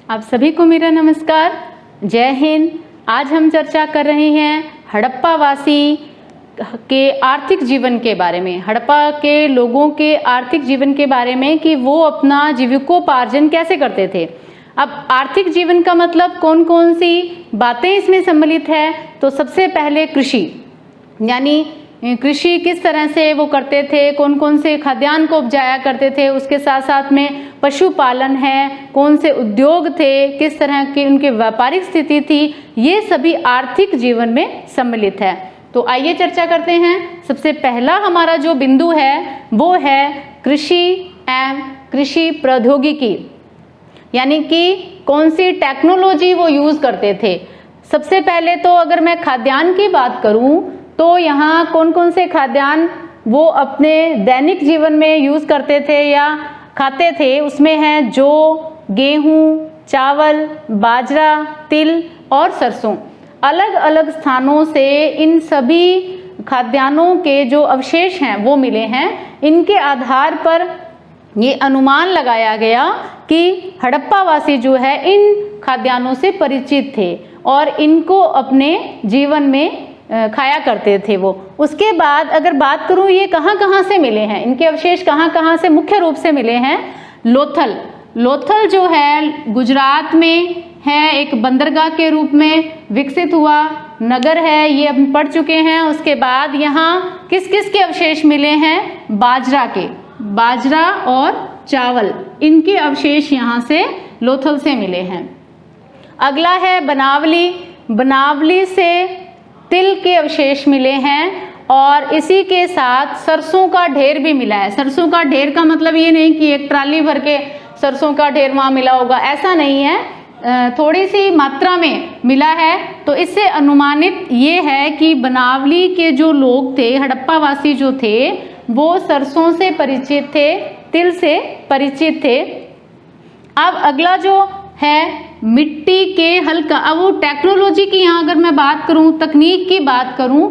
आप सभी को मेरा नमस्कार, जय हिंद। आज हम चर्चा कर रहे हैं हड़प्पा वासी के आर्थिक जीवन के बारे में, हड़प्पा के लोगों के आर्थिक जीवन के बारे में कि वो अपना जीविकोपार्जन कैसे करते थे। अब आर्थिक जीवन का मतलब कौन कौन सी बातें इसमें सम्मिलित है, तो सबसे पहले कृषि, यानी कृषि किस तरह से वो करते थे, कौन कौन से खाद्यान्न को उपजाया करते थे, उसके साथ साथ में पशुपालन है, कौन से उद्योग थे, किस तरह की उनकी व्यापारिक स्थिति थी, ये सभी आर्थिक जीवन में सम्मिलित है। तो आइए चर्चा करते हैं। सबसे पहला हमारा जो बिंदु है वो है कृषि एवं कृषि प्रौद्योगिकी, यानी कि कौन सी टेक्नोलॉजी वो यूज़ करते थे। सबसे पहले तो अगर मैं खाद्यान्न की बात करूं तो यहाँ कौन कौन से खाद्यान्न वो अपने दैनिक जीवन में यूज़ करते थे या खाते थे, उसमें हैं जौ, गेहूँ, चावल, बाजरा, तिल और सरसों। अलग अलग स्थानों से इन सभी खाद्यान्नों के जो अवशेष हैं वो मिले हैं। इनके आधार पर ये अनुमान लगाया गया कि हड़प्पा वासी जो है इन खाद्यान्नों से परिचित थे और इनको अपने जीवन में खाया करते थे वो। उसके बाद अगर बात करूं ये कहाँ कहाँ से मिले हैं, इनके अवशेष कहाँ कहाँ से मुख्य रूप से मिले हैं। लोथल जो है गुजरात में है, एक बंदरगाह के रूप में विकसित हुआ नगर है, ये हम पढ़ चुके हैं। उसके बाद यहाँ किस किस के अवशेष मिले हैं, बाजरा और चावल, इनके अवशेष यहाँ से लोथल से मिले हैं। अगला है बनावली से तिल के अवशेष मिले हैं और इसी के साथ सरसों का ढेर भी मिला है। सरसों का ढेर का मतलब ये नहीं कि एक ट्राली भर के सरसों का ढेर वहाँ मिला होगा, ऐसा नहीं है, थोड़ी सी मात्रा में मिला है। तो इससे अनुमानित ये है कि बनावली के जो लोग थे, हड़प्पा वासी जो थे, वो सरसों से परिचित थे, तिल से परिचित थे। अब अगला जो है मिट्टी के हल का, अब वो टेक्नोलॉजी की यहाँ अगर मैं बात करूँ, तकनीक की बात करूँ,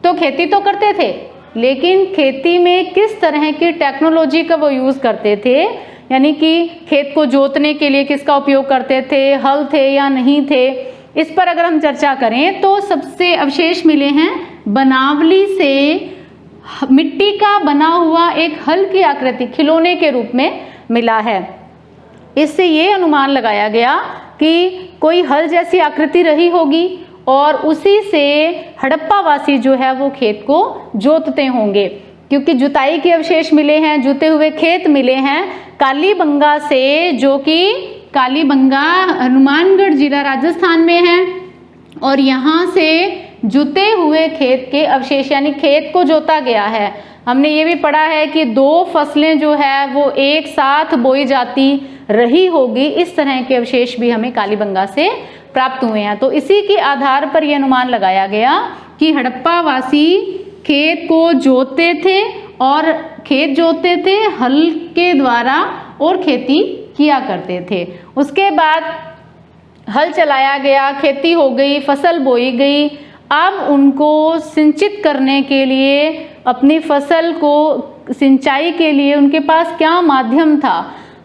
तो खेती तो करते थे, लेकिन खेती में किस तरह की टेक्नोलॉजी का वो यूज़ करते थे, यानी कि खेत को जोतने के लिए किसका उपयोग करते थे, हल थे या नहीं थे, इस पर अगर हम चर्चा करें तो सबसे अवशेष मिले हैं बनावली से मिट्टी का बना हुआ एक हल की आकृति खिलौने के रूप में मिला है। इससे ये अनुमान लगाया गया कि कोई हल जैसी आकृति रही होगी और उसी से हड़प्पा वासी जो है वो खेत को जोतते होंगे, क्योंकि जुताई के अवशेष मिले हैं, जुते हुए खेत मिले हैं कालीबंगा से, जो कि कालीबंगा हनुमानगढ़ जिला राजस्थान में है। और यहाँ से जुते हुए खेत के अवशेष, यानी खेत को जोता गया है। हमने ये भी पढ़ा है कि 2 फसलें जो है वो एक साथ बोई जाती रही होगी, इस तरह के अवशेष भी हमें कालीबंगा से प्राप्त हुए हैं। तो इसी के आधार पर यह अनुमान लगाया गया कि हड़प्पा वासी खेत को जोतते थे और खेत जोतते थे हल के द्वारा और खेती किया करते थे। उसके बाद हल चलाया गया, खेती हो गई, फसल बोई गई। अब उनको सिंचित करने के लिए, अपनी फसल को सिंचाई के लिए उनके पास क्या माध्यम था,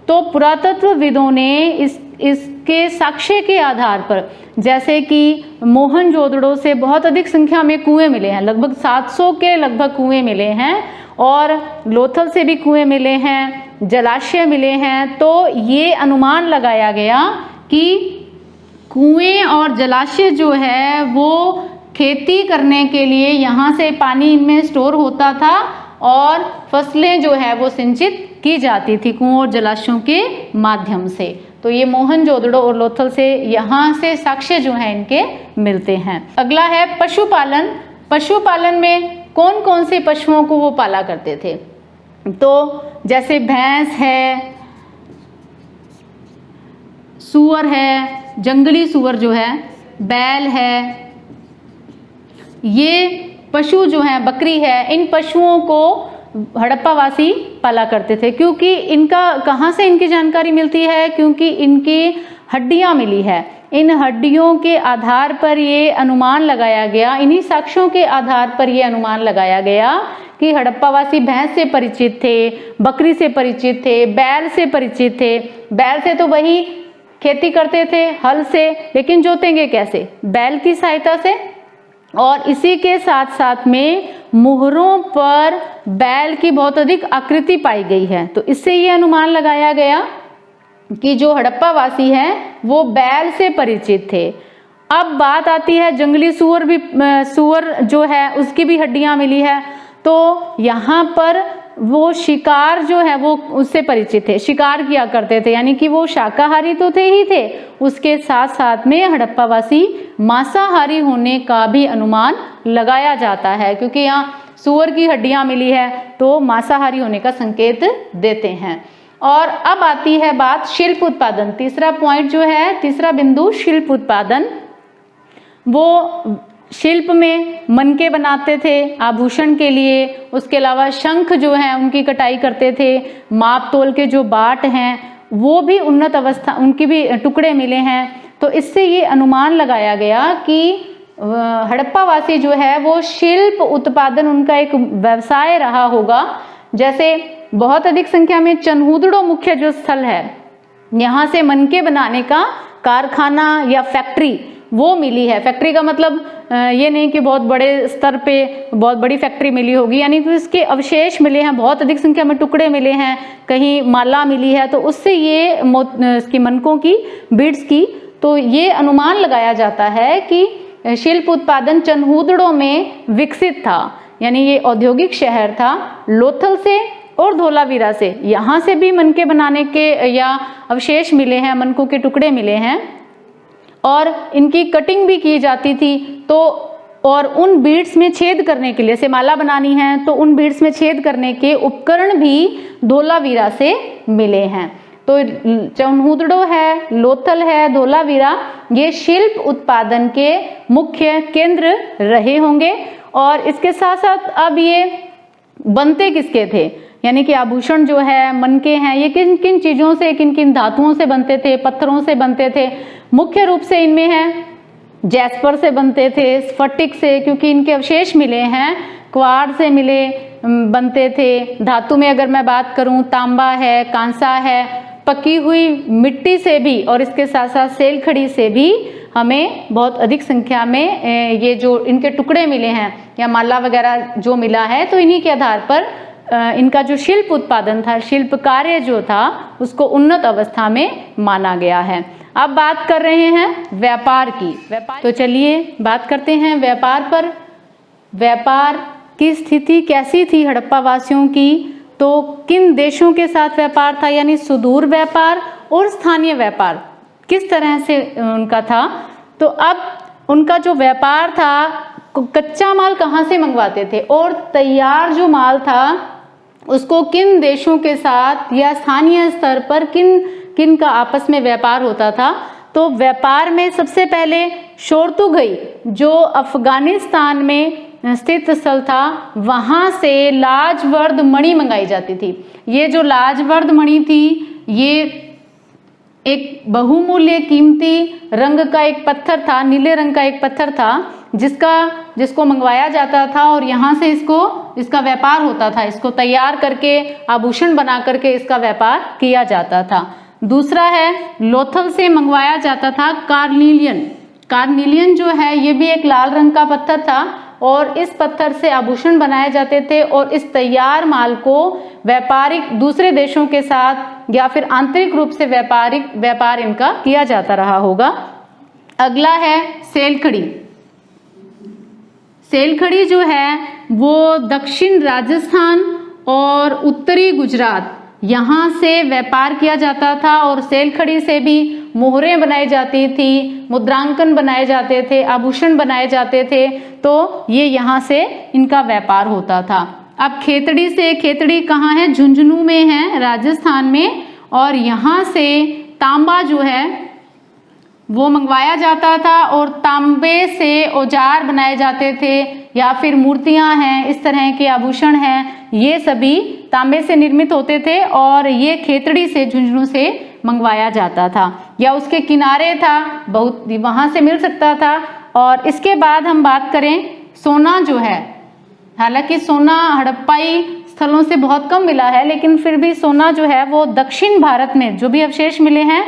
तो पुरातत्वविदों ने इसके साक्ष्य के आधार पर, जैसे कि मोहनजोदड़ो से बहुत अधिक संख्या में कुएं मिले हैं, लगभग 700 के लगभग कुएं मिले हैं, और लोथल से भी कुएं मिले हैं, जलाशय मिले हैं। तो ये अनुमान लगाया गया कि कुएं और जलाशय जो है वो खेती करने के लिए यहाँ से पानी इनमें स्टोर होता था और फसलें जो है वो सिंचित की जाती थी कुओं और जलाशयों के माध्यम से। तो ये मोहनजोदड़ो और लोथल से यहाँ से साक्ष्य जो हैं इनके मिलते हैं। अगला है पशुपालन। पशुपालन में कौन कौन से पशुओं को वो पाला करते थे, तो जैसे भैंस है, सूअर है, जंगली सूअर जो है, बैल है, ये पशु जो हैं, बकरी है, इन पशुओं को हड़प्पा वासी पाला करते थे। क्योंकि इनका कहाँ से इनकी जानकारी मिलती है, क्योंकि इनकी हड्डियाँ मिली है। इन हड्डियों के आधार पर ये अनुमान लगाया गया, इन्हीं साक्ष्यों के आधार पर ये अनुमान लगाया गया कि हड़प्पा वासी भैंस से परिचित थे, बकरी से परिचित थे, बैल से परिचित थे। बैल से तो वही खेती करते थे हल से, लेकिन जोतेंगे कैसे? बैल की सहायता से। और इसी के साथ साथ में मुहरों पर बैल की बहुत अधिक आकृति पाई गई है। तो इससे ये अनुमान लगाया गया कि जो हड़प्पा वासी हैं वो बैल से परिचित थे। अब बात आती है जंगली सूअर भी, सूअर जो है उसकी भी हड्डियां मिली है। तो यहाँ पर वो शिकार जो है वो उससे परिचित थे, शिकार किया करते थे, यानी कि वो शाकाहारी तो थे ही थे, उसके साथ साथ में हड़प्पावासी मांसाहारी होने का भी अनुमान लगाया जाता है, क्योंकि यहाँ सूअर की हड्डियां मिली है तो मांसाहारी होने का संकेत देते हैं। और अब आती है बात शिल्प उत्पादन। तीसरा पॉइंट जो है, तीसरा बिंदु शिल्प उत्पादन। वो शिल्प में मनके बनाते थे आभूषण के लिए, उसके अलावा शंख जो है उनकी कटाई करते थे, माप तोल के जो बाट हैं वो भी उन्नत अवस्था, उनकी भी टुकड़े मिले हैं। तो इससे ये अनुमान लगाया गया कि हड़प्पावासी जो है वो शिल्प उत्पादन उनका एक व्यवसाय रहा होगा। जैसे बहुत अधिक संख्या में चनहूदड़ो मुख्य जो स्थल है, यहाँ से मनके बनाने का कारखाना या फैक्ट्री वो मिली है। फैक्ट्री का मतलब ये नहीं कि बहुत बड़े स्तर पे बहुत बड़ी फैक्ट्री मिली होगी, यानी कि इसके अवशेष मिले हैं, बहुत अधिक संख्या में टुकड़े मिले हैं, कहीं माला मिली है, तो उससे ये इसकी मनकों की, बीड्स की, तो ये अनुमान लगाया जाता है कि शिल्प उत्पादन चनहूदड़ो में विकसित था। यानी ये औद्योगिक शहर था। लोथल से और धोलावीरा से, यहाँ से भी मनके बनाने के या अवशेष मिले हैं, मनकों के टुकड़े मिले हैं, और इनकी कटिंग भी की जाती थी। तो और उन बीड्स में छेद करने के लिए, से माला बनानी है तो उन बीड्स में छेद करने के उपकरण भी धोलावीरा से मिले हैं। तो चनहूदड़ो है, लोथल है, धोलावीरा, ये शिल्प उत्पादन के मुख्य केंद्र रहे होंगे। और इसके साथ साथ अब ये बनते किसके थे, यानी कि आभूषण जो है, मनके हैं, ये किन किन चीज़ों से, किन किन धातुओं से बनते थे? पत्थरों से बनते थे। मुख्य रूप से इनमें है जैस्पर से बनते थे, स्फटिक से, क्योंकि इनके अवशेष मिले हैं, क्वार्ट्ज से मिले बनते थे। धातु में अगर मैं बात करूं, तांबा है, कांसा है, पकी हुई मिट्टी से भी, और इसके साथ साथ सेल खड़ी से भी हमें बहुत अधिक संख्या में ये जो इनके टुकड़े मिले हैं या माला वगैरह जो मिला है, तो इन्हीं के आधार पर इनका जो शिल्प उत्पादन था, शिल्प कार्य जो था, उसको उन्नत अवस्था में माना गया है। अब बात कर रहे हैं व्यापार की। तो चलिए बात करते हैं व्यापार पर। व्यापार की स्थिति कैसी थी हड़प्पा वासियों की? तो किन देशों के साथ व्यापार था, यानी सुदूर व्यापार और स्थानीय व्यापार किस तरह से उनका था? तो अब उनका जो व्यापार था, कच्चा माल कहाँ से मंगवाते थे और तैयार जो माल था उसको किन देशों के साथ या स्थानीय स्तर पर किन किन का आपस में व्यापार होता था? तो व्यापार में सबसे पहले शोरतुगई जो अफगानिस्तान में स्थित स्थल था, वहाँ से लाजवर्द मणि मंगाई जाती थी। ये जो लाजवर्द मणि थी, ये एक बहुमूल्य कीमती रंग का एक पत्थर था, नीले रंग का एक पत्थर था, जिसको मंगवाया जाता था और यहाँ से इसका व्यापार होता था। इसको तैयार करके आभूषण बना करके इसका व्यापार किया जाता था। दूसरा है लोथल से मंगवाया जाता था कार्निलियन। कार्निलियन जो है ये भी एक लाल रंग का पत्थर था और इस पत्थर से आभूषण बनाए जाते थे और इस तैयार माल को व्यापारिक दूसरे देशों के साथ या फिर आंतरिक रूप से व्यापार इनका किया जाता रहा होगा। अगला है सेलखड़ी। सेलखड़ी जो है वो दक्षिण राजस्थान और उत्तरी गुजरात, यहाँ से व्यापार किया जाता था और सेलखड़ी से भी मोहरें बनाई जाती थी, मुद्रांकन बनाए जाते थे, आभूषण बनाए जाते थे। तो ये यहाँ से इनका व्यापार होता था। अब खेतड़ी से, खेतड़ी कहाँ है? झुंझुनू में है, राजस्थान में, और यहाँ से तांबा जो है वो मंगवाया जाता था और तांबे से औजार बनाए जाते थे या फिर मूर्तियां हैं, इस तरह के आभूषण हैं, ये सभी तांबे से निर्मित होते थे और ये खेतड़ी से, झुंझुनू से मंगवाया जाता था या उसके किनारे था, बहुत वहाँ से मिल सकता था। और इसके बाद हम बात करें सोना जो है, हालांकि सोना हड़प्पाई स्थलों से बहुत कम मिला है, लेकिन फिर भी सोना जो है वो दक्षिण भारत में जो भी अवशेष मिले हैं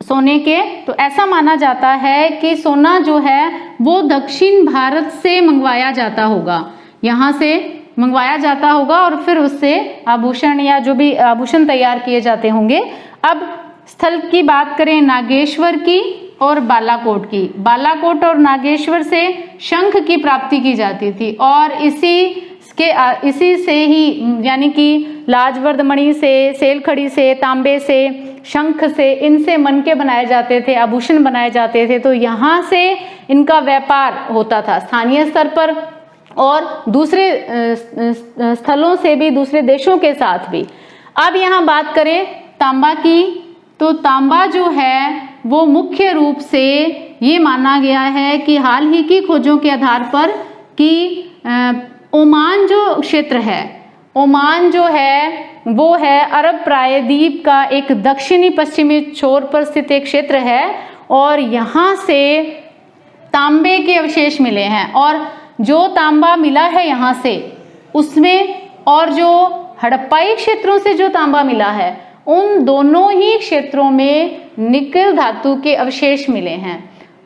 सोने के, तो ऐसा माना जाता है कि सोना जो है वो दक्षिण भारत से मंगवाया जाता होगा, यहाँ से मंगवाया जाता होगा और फिर उससे आभूषण या जो भी आभूषण तैयार किए जाते होंगे। अब स्थल की बात करें नागेश्वर की और बालाकोट की। बालाकोट और नागेश्वर से शंख की प्राप्ति की जाती थी और इसी से ही यानी कि लाजवर्द मणि से, सेलखड़ी से, तांबे से, शंख से, इनसे मनके बनाए जाते थे, आभूषण बनाए जाते थे। तो यहाँ से इनका व्यापार होता था स्थानीय स्तर पर और दूसरे स्थलों से भी, दूसरे देशों के साथ भी। अब यहाँ बात करें तांबा की, तो तांबा जो है वो मुख्य रूप से ये माना गया है कि हाल ही की खोजों के आधार पर कि ओमान जो क्षेत्र है, ओमान जो है वो है अरब प्रायद्वीप का एक दक्षिणी पश्चिमी छोर पर स्थित एक क्षेत्र है और यहाँ से तांबे के अवशेष मिले हैं। और जो तांबा मिला है यहाँ से उसमें और जो हड़प्पाई क्षेत्रों से जो तांबा मिला है उन दोनों ही क्षेत्रों में निकल धातु के अवशेष मिले हैं।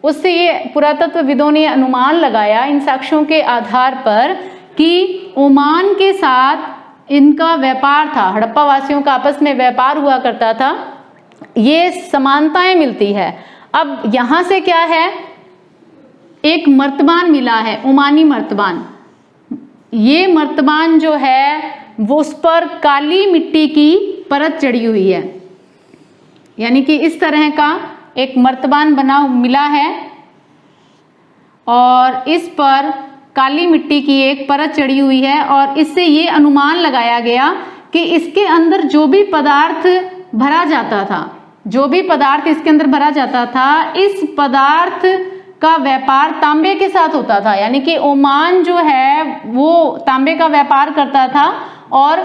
उससे ये पुरातत्वविदों ने अनुमान लगाया इन साक्ष्यों के आधार पर कि ओमान के साथ इनका व्यापार था, हड़प्पा वासियों का आपस में व्यापार हुआ करता था, ये समानताएं मिलती है। अब यहाँ से क्या है, एक मर्तबान मिला है, ओमानी मर्तबान। ये मर्तबान जो है वो उस पर काली मिट्टी की परत चढ़ी हुई है, यानी कि इस तरह का एक मर्तबान बना मिला है और इस पर काली मिट्टी की एक परत चढ़ी हुई है और इससे ये अनुमान लगाया गया कि इसके अंदर जो भी पदार्थ भरा जाता था, जो भी पदार्थ इसके अंदर भरा जाता था, इस पदार्थ का व्यापार तांबे के साथ होता था। यानी कि ओमान जो है वो तांबे का व्यापार करता था और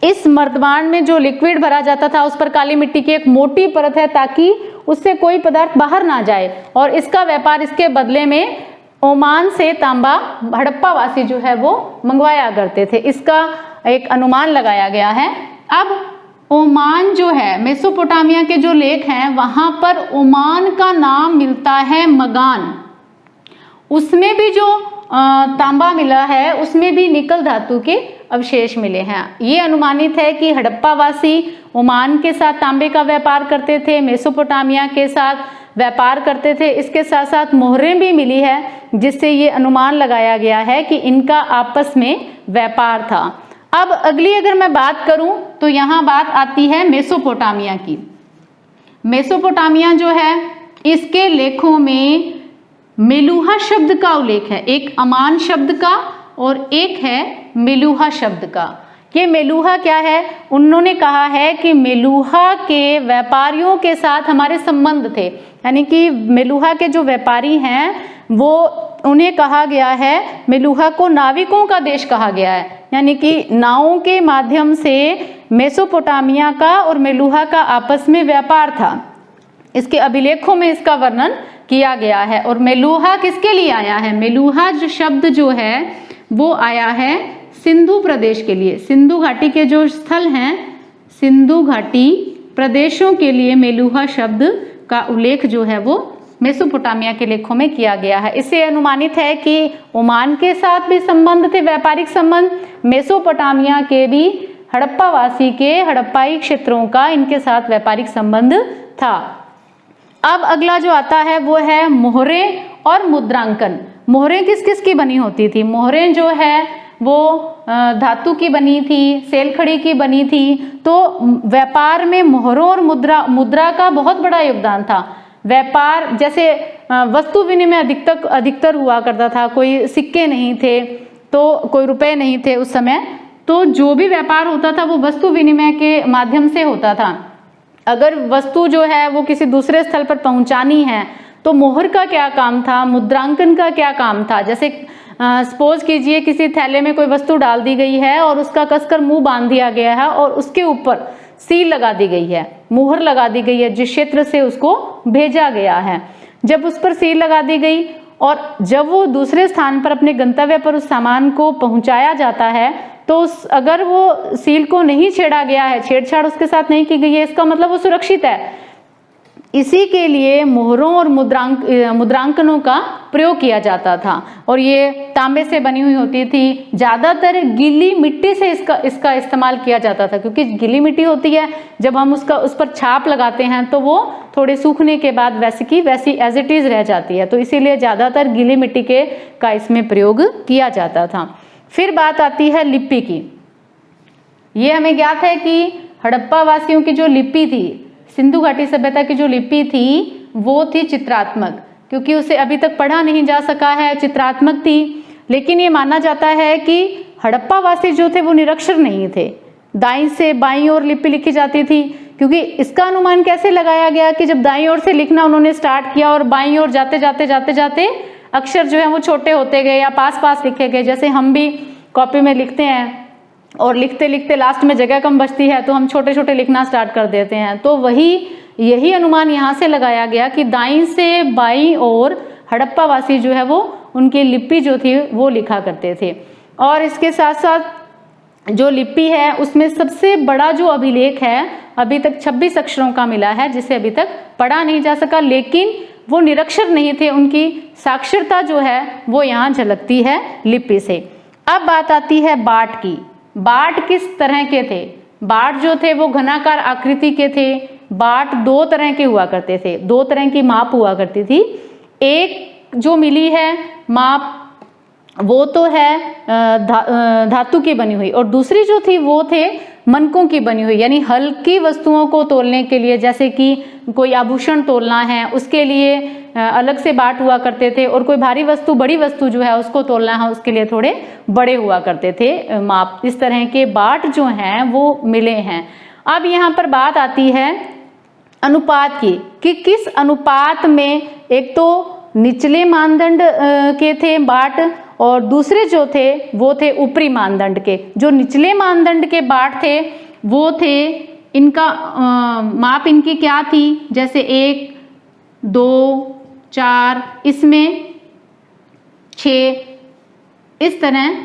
इस मर्तबान में जो लिक्विड भरा जाता था उस पर काली मिट्टी की एक मोटी परत है ताकि उससे कोई पदार्थ बाहर ना जाए और इसका व्यापार इसके बदले में ओमान से तांबा हड़प्पा वासी जो है वो मंगवाया करते थे। इसका एक अनुमान लगाया गया है। अब ओमान जो है, मेसोपोटामिया के जो लेख हैं वहां पर ओमान का नाम मिलता है मगान। उसमें भी जो तांबा मिला है उसमें भी निकल धातु के अवशेष मिले हैं। ये अनुमानित है कि हड़प्पा वासी ओमान के साथ तांबे का व्यापार करते थे, मेसोपोटामिया के साथ व्यापार करते थे। इसके साथ साथ मोहरें भी मिली है जिससे ये अनुमान लगाया गया है कि इनका आपस में व्यापार था। अब अगली अगर मैं बात करूं तो यहाँ बात आती है मेसोपोटामिया की। मेसोपोटामिया जो है इसके लेखों में मेलूहा शब्द का उल्लेख है, एक अमान शब्द का और एक है मेलूहा शब्द का। ये मेलूहा क्या है, उन्होंने कहा है कि मेलूहा के व्यापारियों के साथ हमारे संबंध थे, यानी कि मेलूहा के जो व्यापारी हैं वो उन्हें कहा गया है, मेलूहा को नाविकों का देश कहा गया है, यानी कि नावों के माध्यम से मेसोपोटामिया का और मेलूहा का आपस में व्यापार था। इसके अभिलेखों में इसका वर्णन किया गया है। और मेलूहा किसके लिए आया है, मेलूहा जो शब्द जो है वो आया है सिंधु प्रदेश के लिए। सिंधु घाटी के जो स्थल हैं, सिंधु घाटी प्रदेशों के लिए मेलूहा शब्द का उल्लेख जो है वो मेसोपोटामिया के लेखों में किया गया है। इससे अनुमानित है कि ओमान के साथ भी संबंध थे, व्यापारिक संबंध, मेसोपोटामिया के भी हड़प्पा वासी के हड़प्पाई क्षेत्रों का इनके साथ व्यापारिक संबंध था। अब अगला जो आता है वो है मोहरें और मुद्रांकन। मोहरें किस किस की बनी होती थी, मोहरें जो है वो धातु की बनी थी, सेलखड़ी की बनी थी। तो व्यापार में मोहरों और मुद्रा का बहुत बड़ा योगदान था। व्यापार जैसे वस्तु विनिमय अधिकतर हुआ करता था, कोई सिक्के नहीं थे तो कोई रुपए नहीं थे उस समय, तो जो भी व्यापार होता था वो वस्तु विनिमय के माध्यम से होता था। अगर वस्तु जो है वो किसी दूसरे स्थल पर पहुंचानी है तो मोहर का क्या काम था, मुद्रांकन का क्या काम था। जैसे सपोज कीजिए किसी थैले में कोई वस्तु डाल दी गई है और उसका कसकर मुंह बांध दिया गया है और उसके ऊपर सील लगा दी गई है, मुहर लगा दी गई है जिस क्षेत्र से उसको भेजा गया है। जब उस पर सील लगा दी गई और जब वो दूसरे स्थान पर अपने गंतव्य पर उस सामान को पहुंचाया जाता है तो अगर वो सील को नहीं छेड़ा गया है, छेड़छाड़ उसके साथ नहीं की गई है, इसका मतलब वो सुरक्षित है। इसी के लिए मोहरों और मुद्रांकनों का प्रयोग किया जाता था और ये तांबे से बनी हुई होती थी। ज़्यादातर गीली मिट्टी से इसका इस्तेमाल किया जाता था, क्योंकि गीली मिट्टी होती है, जब हम उस पर छाप लगाते हैं तो वो थोड़े सूखने के बाद वैसी की वैसी एज इट इज़ रह जाती है, तो इसीलिए ज़्यादातर गीली मिट्टी का इसमें प्रयोग किया जाता था। फिर बात आती है लिपि की। ये हमें ज्ञात है कि हड़प्पा वासियों की जो लिपि थी, सिंधु घाटी सभ्यता की जो लिपि थी वो थी चित्रात्मक, क्योंकि उसे अभी तक पढ़ा नहीं जा सका है, चित्रात्मक थी। लेकिन ये माना जाता है कि हड़प्पा वासी जो थे वो निरक्षर नहीं थे, दाईं से बाईं ओर लिपि लिखी जाती थी। क्योंकि इसका अनुमान कैसे लगाया गया कि जब दाईं ओर से लिखना उन्होंने स्टार्ट किया और बाईं ओर जाते जाते अक्षर जो है वो छोटे होते गए या पास पास लिखे गए। जैसे हम भी कॉपी में लिखते हैं और लिखते लिखते लास्ट में जगह कम बचती है तो हम छोटे छोटे लिखना स्टार्ट कर देते हैं, तो यही अनुमान यहाँ से लगाया गया कि दाईं से बाईं ओर हड़प्पा वासी जो है वो उनकी लिपि जो थी वो लिखा करते थे। और इसके साथ साथ जो लिपि है उसमें सबसे बड़ा जो अभिलेख है अभी तक 26 अक्षरों का मिला है, जिसे अभी तक पढ़ा नहीं जा सका, लेकिन वो निरक्षर नहीं थे, उनकी साक्षरता जो है वो यहाँ झलकती है लिपि से। अब बात आती है बाट की। बाट किस तरह के थे? बाट जो थे वो घनाकार आकृति के थे। बाट दो तरह के हुआ करते थे, दो तरह की माप हुआ करती थी। एक जो मिली है माप वो तो है धातु की बनी हुई, और दूसरी जो थी वो थे मनकों की बनी हुई, यानी हल्की वस्तुओं को तोलने के लिए, जैसे कि कोई आभूषण तोलना है उसके लिए अलग से बाट हुआ करते थे, और कोई भारी वस्तु बड़ी वस्तु जो है उसको तोलना है उसके लिए थोड़े बड़े हुआ करते थे माप। इस तरह के बाट जो हैं वो मिले हैं। अब यहाँ पर बात आती है अनुपात की कि किस अनुपात में, एक तो निचले मानदंड के थे बाट और दूसरे जो थे वो थे ऊपरी मानदंड के। जो निचले मानदंड के बाट थे वो थे, इनका माप इनकी क्या थी, जैसे 1, 2, 4, इसमें 6, इस तरह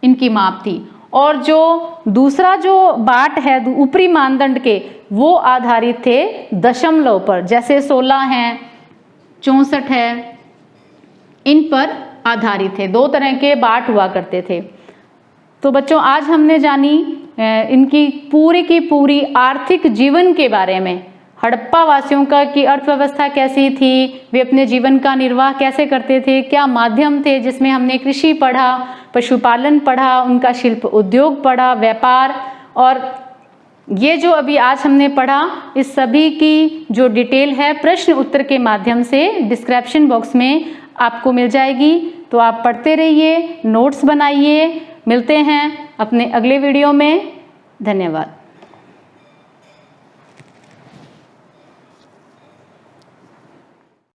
इनकी माप थी। और जो दूसरा जो बाट है ऊपरी मानदंड के वो आधारित थे दशमलव पर, जैसे 16 है, 64 है, इन पर आधारित थे। दो तरह के बाट हुआ करते थे। तो बच्चों आज हमने जानी इनकी पूरी की पूरी आर्थिक जीवन के बारे में। हड़प्पा वासियों की अर्थव्यवस्था कैसी थी, वे अपने जीवन का निर्वाह कैसे करते थे, क्या माध्यम थे जिसमें हमने कृषि पढ़ा, पशुपालन पढ़ा, उनका शिल्प उद्योग पढ़ा, व्यापार, और ये जो अभी आज हमने पढ़ा इस सभी की जो डिटेल है प्रश्न उत्तर के माध्यम से डिस्क्रिप्शन बॉक्स में आपको मिल जाएगी। तो आप पढ़ते रहिए, नोट्स बनाइए। मिलते हैं अपने अगले वीडियो में। धन्यवाद।